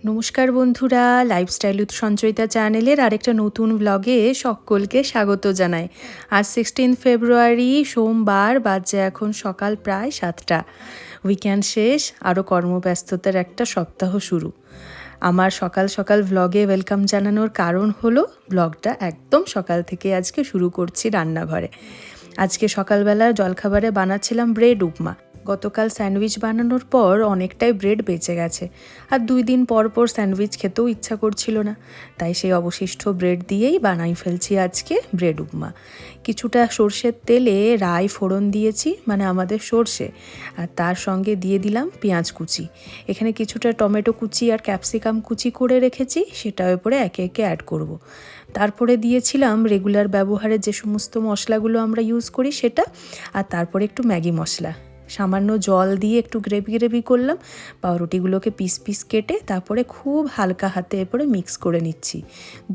নমস্কার বন্ধুরা, lifestyle with Sanchayita চ্যানেলের আরেকটা নতুন ব্লগে সকলকে স্বাগত জানাই। আজ 16 ফেব্রুয়ারি সোমবার, বাজে এখন সকাল প্রায় 7টা। উইকেন্ড শেষ, আরও কর্মব্যস্ততার একটা সপ্তাহ শুরু। আমার সকাল সকাল ব্লগে ওয়েলকাম জানানোর কারণ হলো ব্লগটা একদম সকাল থেকে আজকে শুরু করছি রান্নাঘরে। আজকে সকালবেলা জলখাবারে বানাচ্ছিলাম ব্রেড উপমা। গতকাল স্যান্ডউইচ বানানোর পর অনেকটাই ব্রেড বেঁচে গেছে, আর 2 দিন পর পর স্যান্ডউইচ খেতেও ইচ্ছা করছিল না, তাই সেই অবশিষ্ট ব্রেড দিয়েই বানাই ফেলছি আজকে ব্রেড উপমা। কিছুটা সর্ষের তেলে রাই ফোড়ন দিয়েছি, মানে আমাদের সর্ষে, আর তার সঙ্গে দিয়ে দিলাম পেঁয়াজ কুচি। এখানে কিছুটা টমেটো কুচি আর ক্যাপসিকাম কুচি করে রেখেছি, সেটার উপরে একে একে অ্যাড করব। তারপরে দিয়েছিলাম রেগুলার ব্যবহারের যে সমস্ত মশলাগুলো আমরা ইউজ করি সেটা, আর তারপরে একটু ম্যাগি মশলা। সামান্য জল দিয়ে একটু গ্রেভি করলাম। পাউরুটিগুলোকে পিস পিস কেটে তারপরে খুব হালকা হাতে এরপরে মিক্স করে নিচ্ছি।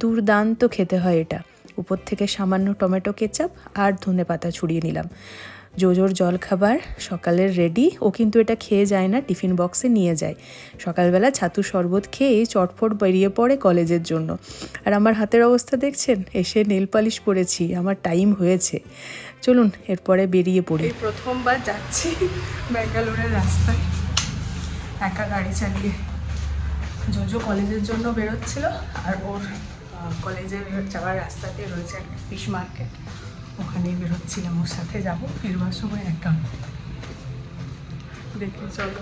দুর্দান্ত খেতে হয় এটা। উপর থেকে সামান্য টমেটো কেচাপ আর ধনেপাতা ছড়িয়ে নিলাম। জোজোর জলখাবার সকালের রেডি। ও কিন্তু এটা খেয়ে যায় না, টিফিন বক্সে নিয়ে যায়। সকালবেলা ছাতু শরবত খেয়েই চটফট বেরিয়ে পড়ে কলেজের জন্য। আর আমার হাতের অবস্থা দেখছেন, এসে নেল পালিশ পরেছি, আমার টাইম হয়েছে। চলুন এরপরে বেরিয়ে পড়ি। প্রথমবার যাচ্ছি ব্যাঙ্গালোরের রাস্তায় একা গাড়ি চালিয়ে। জোজো কলেজের জন্য বেরোচ্ছিল, আর ওর কলেজে যাওয়ার রাস্তাতে রয়েছে একটা ফিশ মার্কেট, ওখানেই বেরোচ্ছিলাম ওর সাথে। যাবো ফিরবার সময় একা। দেখে চলো।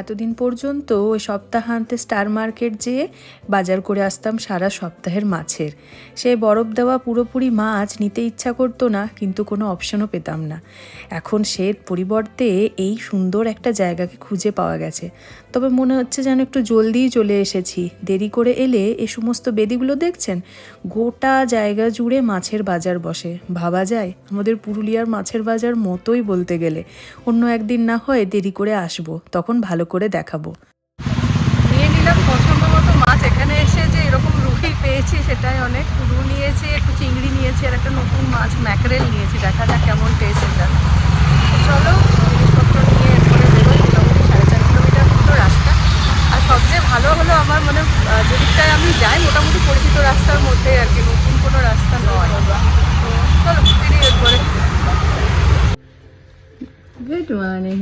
এতদিন পর্যন্ত ওই সপ্তাহান্তে স্টার মার্কেট যেয়ে বাজার করে আসতাম সারা সপ্তাহের মাছের। সেই বরফ দেওয়া পুরোপুরি মাছ নিতে ইচ্ছা করতো না, কিন্তু কোনো অপশনও পেতাম না। এখন সে পরিবর্তে এই সুন্দর একটা জায়গাকে খুঁজে পাওয়া গেছে। তবে মনে হচ্ছে যেন একটু জলদিই চলে এসেছি। দেরি করে এলে এই সমস্ত বেদিগুলো দেখছেন, গোটা জায়গা জুড়ে মাছের বাজার বসে। ভাবা যায় আমাদের পুরুলিয়ার মাছের বাজার মতোই বলতে গেলে। অন্য একদিন না হয় দেরি করে আসবো, তখন ভালো করে দেখাবো। নিয়ে নিলাম পছন্দ মতো মাছ। এখানে এসে যে এরকম রুই পেয়েছি সেটাই অনেক। রু নিয়েছি, একটু চিংড়ি নিয়েছি, আর একটা নতুন মাছ ম্যাকরেল নিয়েছি। দেখা যাক কেমন টেস্ট এটা। চলো জিনিসপত্র নিয়ে এরপরে বেরোই। মোটামুটি 4.5 কিলোমিটার মতো রাস্তা। আর সবচেয়ে ভালো হলো আমার মানে যেদিকটায় আমি যাই মোটামুটি পরিচিত রাস্তার মধ্যে আর কি, নতুন কোনো রাস্তা নয়। তো চলো ফিরি এরপরে। Good morning.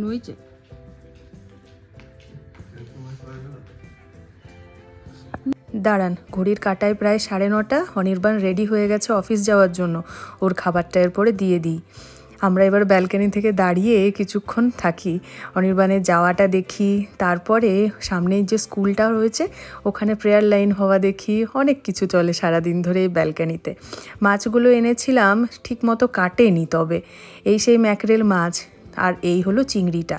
হয়েছে দাঁড়ান, ঘড়ির কাঁটায় প্রায় 9:30। অনির্বাণ রেডি হয়ে গেছে অফিস যাওয়ার জন্য। ওর খাবারটা এরপরে দিয়ে দিই। আমরা এবার ব্যালকনি থেকে দাঁড়িয়ে কিছুক্ষণ থাকি, অনির্বাণের যাওয়াটা দেখি, তারপরে সামনেই যে স্কুলটা রয়েছে ওখানে প্রেয়ার লাইন হওয়া দেখি। অনেক কিছু চলে সারাদিন ধরে এই ব্যালকনিতে। মাছগুলো এনেছিলাম, ঠিক মতো কাটেনি, তবে এই সেই ম্যাকরেল মাছ, আর এই হলো চিংড়িটা।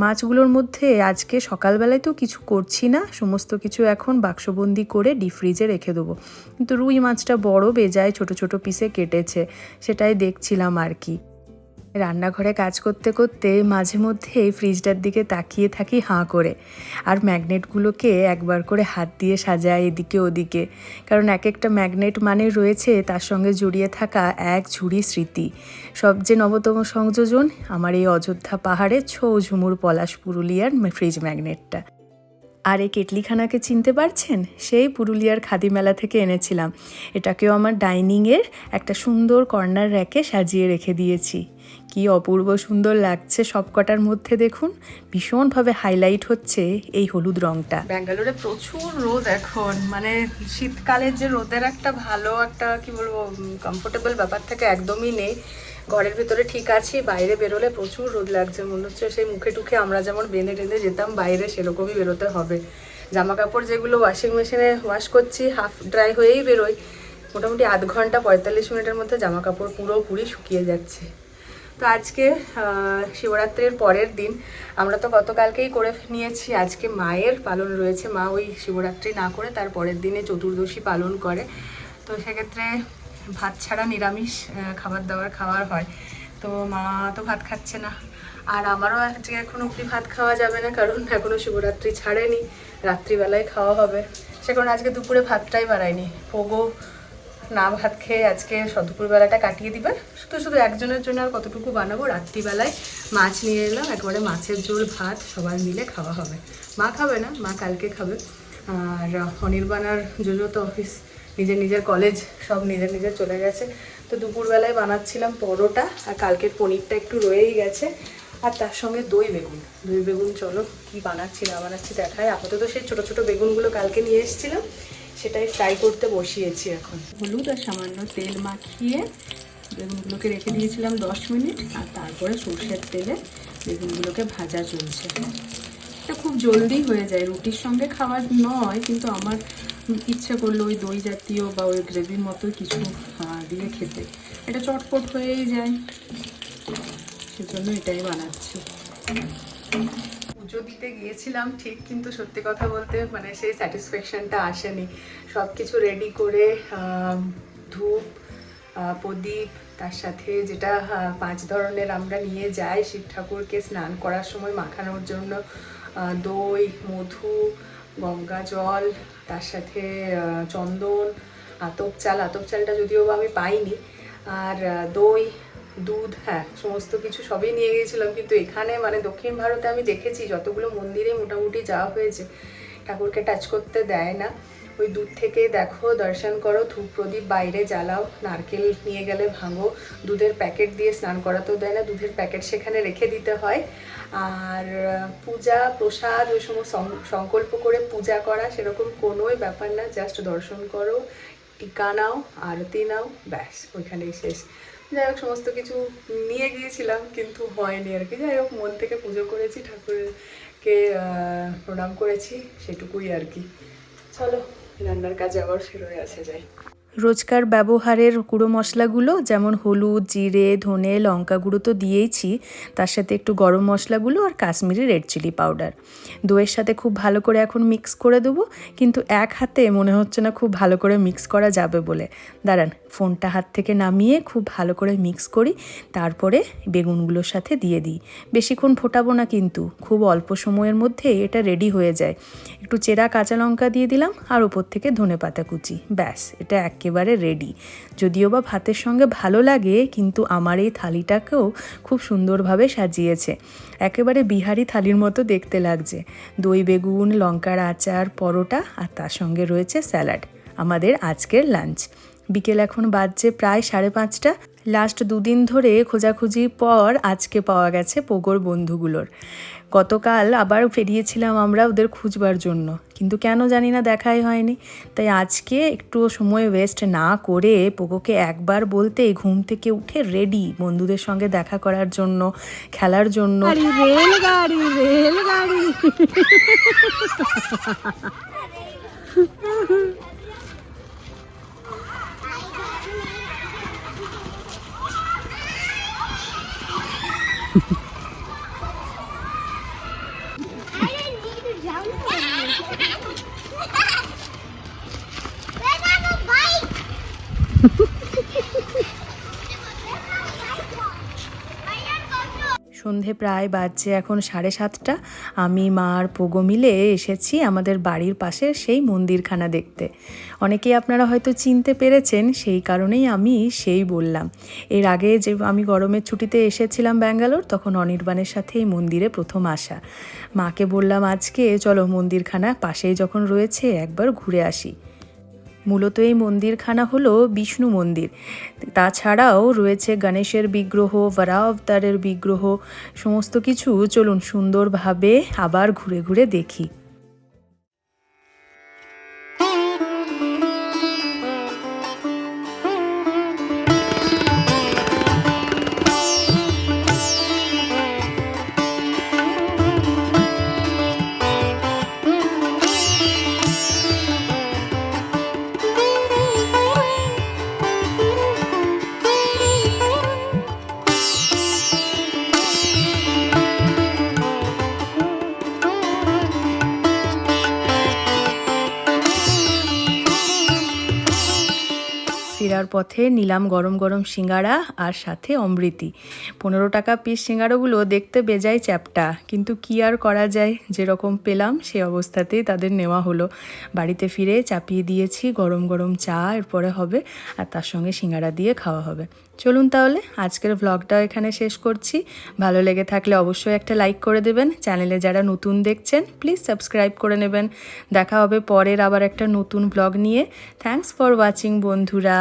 মাছগুলোর মধ্যে আজকে সকালবেলায় তো কিছু করছি না, সমস্ত কিছু এখন বাক্সবন্দি করে ডিপ ফ্রিজে রেখে দেবো। কিন্তু রুই মাছটা বড় বেজায় ছোট ছোট পিসে কেটেছে, সেটাই দেখছিলাম আর কি। রান্নাঘরে কাজ করতে করতে মাঝে মধ্যে ফ্রিজটার দিকে তাকিয়ে থাকি হাঁ করে, আর ম্যাগনেটগুলোকে একবার করে হাত দিয়ে সাজায় এদিকে ওদিকে। কারণ এক একটা ম্যাগনেট মানে রয়েছে তার সঙ্গে জড়িয়ে থাকা এক ঝুড়ি স্মৃতি। সবচেয়ে নবতম সংযোজন আমার এই অযোধ্যা পাহাড়ে ছৌ ঝুমুর পলাশ পুরুলিয়ার ফ্রিজ ম্যাগনেটটা। আর এই কেটলিখানাকে চিনতে পারছেন? সেই পুরুলিয়ার খাদি মেলা থেকে এনেছিলাম। এটাকেও আমার ডাইনিংয়ের একটা সুন্দর কর্নার র্যাকে সাজিয়ে রেখে দিয়েছি। কি অপূর্ব সুন্দর লাগছে সবকটার মধ্যে। দেখুন ভীষণভাবে হাইলাইট হচ্ছে এই হলুদ রঙটা। ব্যাঙ্গালোরে প্রচুর রোদ এখন, মানে শীতকালের যে রোদের একটা ভালো একটা কি বলবো কমফোর্টেবল ব্যাপার থেকে একদমই নেই। ঘরের ভিতরে ঠিক আছি, বাইরে বেরোলে প্রচুর রোদ লাগছে। মনে হচ্ছে সেই মুখে টুখে আমরা যেমন বেঁধে টেঁধে যেতাম বাইরে, সেরকমই বেরোতে হবে। জামা কাপড় যেগুলো ওয়াশিং মেশিনে ওয়াশ করছি হাফ ড্রাই হয়েই বেরোয়, মোটামুটি আধ ঘন্টা 45 মিনিটের মধ্যে জামা কাপড় পুরোপুরি শুকিয়ে যাচ্ছে। তো আজকে শিবরাত্রির পরের দিন, আমরা তো গতকালকেই করে নিয়েছি, আজকে মায়ের পালন রয়েছে। মা ওই শিবরাত্রি না করে তার পরের দিনে চতুর্দশী পালন করে। তো সেক্ষেত্রে ভাত ছাড়া নিরামিষ খাবার দাবার খাওয়ার হয়। তো মা তো ভাত খাচ্ছে না, আর আমারও আজকে এখন অবধি ভাত খাওয়া যাবে না, কারণ এখনও শিবরাত্রি ছাড়েনি, রাত্রিবেলায় খাওয়া হবে। সে কারণে আজকে দুপুরে ভাতটাই বাড়াইনি। পোগো না ভাত খেয়ে আজকে দুপুরবেলাটা কাটিয়ে দিবে। শুধু শুধু একজনের জন্য আর কতটুকু বানাবো। রাত্রিবেলায় মাছ নিয়ে এলাম, একবারে মাছের ঝোল ভাত সবাই মিলে খাওয়া হবে। মা খাবে না, মা কালকে খাবে। আর অনির্বাণ আর জোজো তো অফিস, নিজের নিজের কলেজ, সব নিজের নিজের চলে গেছে। তো দুপুরবেলায় বানাচ্ছিলাম পরোটা, আর কালকের পনিরটা একটু রয়েই গেছে, আর তার সঙ্গে দই বেগুন। দই বেগুন চলো কি বানাচ্ছি না বানাচ্ছি দেখায়। আপাতত সেই ছোটো ছোটো বেগুনগুলো কালকে নিয়ে এসেছিলাম, সেটাই ফ্রাই করতে বসিয়েছি এখন। হলুদ আর সামান্য তেল মাখিয়ে বেগুনগুলোকে রেখে দিয়েছিলাম 10 মিনিট, আর তারপরে সর্ষের তেলে বেগুনগুলোকে ভাজা চলছে। এটা খুব জলদি হয়ে যায়, রুটির সঙ্গে খাওয়ার নয়, কিন্তু আমার ইচ্ছে করলো ওই দই জাতীয় বা ওই গ্রেভির মতো কিছু দিয়ে খেতে। এটা চটপট হয়েই যায়, সেজন্য এটাই বানাচ্ছি। পুজো দিতে গিয়েছিলাম ঠিক, কিন্তু সত্যি কথা বলতে মানে সেই স্যাটিসফ্যাকশানটা আসেনি। সব কিছু রেডি করে ধূপ, প্রদীপ, তার সাথে যেটা 5 ধরনের আমরা নিয়ে যাই শিব ঠাকুরকে স্নান করার সময় মাখানোর জন্য, দই, মধু, গঙ্গা জল, তার সাথে চন্দন, আতপ চালটা যদিও আমি পাইনি, আর দই, দুধ, হ্যাঁ সমস্ত কিছু সবই নিয়ে গিয়েছিলাম। কিন্তু এখানে মানে দক্ষিণ ভারতে আমি দেখেছি যতগুলো মন্দিরে মোটামুটি যাওয়া হয়েছে, ঠাকুরকে টাচ করতে দেয় না। ওই দূর থেকে দেখো, দর্শন করো, ধূপ প্রদীপ বাইরে জ্বালাও, নারকেল নিয়ে গেলে ভাঙো, দুধের প্যাকেট দিয়ে স্নান করাতেও দেয় না, দুধের প্যাকেট সেখানে রেখে দিতে হয়। আর পূজা প্রসাদ ওই সময় সংকল্প করে পূজা করা সেরকম কোনোই ব্যাপার না, জাস্ট দর্শন করো, টিকা নাও, আরতি নাও, ব্যাস ওইখানেই শেষ। যাই হোক সমস্ত কিছু নিয়ে গিয়েছিলাম কিন্তু হয়নি আর কি। যাই হোক মন থেকে পুজো করেছি, ঠাকুরকে প্রণাম করেছি, সেটুকুই আর কি। চলো রান্নার কাজে আবার ফিরে আসা যায়। রোজকার ব্যবহারের গুঁড়ো মশলাগুলো যেমন হলুদ, জিরে, ধনে, লঙ্কা গুঁড়ো তো দিয়েইছি, তার সাথে একটু গরম মশলাগুলো আর কাশ্মীরি রেড চিলি পাউডার দইয়ের সাথে খুব ভালো করে এখন মিক্স করে দেবো। কিন্তু এক হাতে মনে হচ্ছে না খুব ভালো করে মিক্স করা যাবে বলে, দাঁড়ান ফোনটা হাত থেকে নামিয়ে খুব ভালো করে মিক্স করি, তারপরে বেগুনগুলোর সাথে দিয়ে দিই। বেশিক্ষণ ফোটাবো না, কিন্তু খুব অল্প সময়ের মধ্যে এটা রেডি হয়ে যায়। একটু চেরা কাঁচা লঙ্কা দিয়ে দিলাম, আর ওপর থেকে ধনেপাতা কুচি, ব্যাস এটা একেবারে রেডি। যদিও বা ভাতের সঙ্গে ভালো লাগে, কিন্তু আমার এই থালিটাকেও খুব সুন্দরভাবে সাজিয়েছে, একেবারে বিহারি থালির মতো দেখতে লাগছে। দই বেগুন, লঙ্কার আচার, পরোটা, আর তার সঙ্গে রয়েছে স্যালাড। আমাদের আজকের লাঞ্চ। বিকেল এখন বাজছে প্রায় 5:30। লাস্ট 2 দিন ধরে খোঁজাখুঁজির পর আজকে পাওয়া গেছে পোগোর বন্ধুগুলোর। গতকাল আবার বেরিয়েছিলাম আমরা ওদের খুঁজবার জন্য, কিন্তু কেন জানি না দেখাই হয়নি। তাই আজকে একটু সময় ওয়েস্ট না করে পোগোকে একবার বলতেই ঘুম থেকে উঠে রেডি বন্ধুদের সঙ্গে দেখা করার জন্য, খেলার জন্য। রেলগাড়ি রেলগাড়ি সন্ধে প্রায় বাজছে এখন 7:30। আমি, মা আর পোগো মিলে এসেছি আমাদের বাড়ির পাশের সেই মন্দিরখানা দেখতে। অনেকেই আপনারা হয়তো চিনতে পেরেছেন, সেই কারণেই আমি সেই বললাম। এর আগে যে আমি গরমের ছুটিতে এসেছিলাম ব্যাঙ্গালোর, তখন অনির্বাণের সাথে এই মন্দিরে প্রথম আসা। মাকে বললাম আজকে চলো মন্দিরখানা পাশেই যখন রয়েছে একবার ঘুরে আসি। মূলত এই মন্দিরখানা হলো বিষ্ণু মন্দির। তাছাড়াও রয়েছে গণেশের বিগ্রহ, বরাহ অবতারের বিগ্রহ, সমস্ত কিছু চলুন সুন্দরভাবে আবার ঘুরে ঘুরে দেখি। ফেরার পথে নিলাম গরম গরম সিঙ্গাড়া আর সাথে অমৃতি। 15 টাকা পিস সিঙ্গাড়াগুলো দেখতে বেজায় চ্যাপ্টা, কিন্তু কি আর করা যায়, যেরকম পেলাম সে অবস্থাতেই তাদের নেওয়া হলো। বাড়িতে ফিরে চাপিয়ে দিয়েছি গরম গরম চা, এরপরে হবে আর তার সঙ্গে সিঙ্গাড়া দিয়ে খাওয়া হবে। চলুন তাহলে আজকের ভ্লগটাও এখানে শেষ করছি। ভালো লেগে থাকলে অবশ্যই একটা লাইক করে দেবেন। চ্যানেলে যারা নতুন দেখছেন প্লিজ সাবস্ক্রাইব করে নেবেন। দেখা হবে পরের আবার একটা নতুন ভ্লগ নিয়ে। থ্যাঙ্কস ফর ওয়াচিং বন্ধুরা।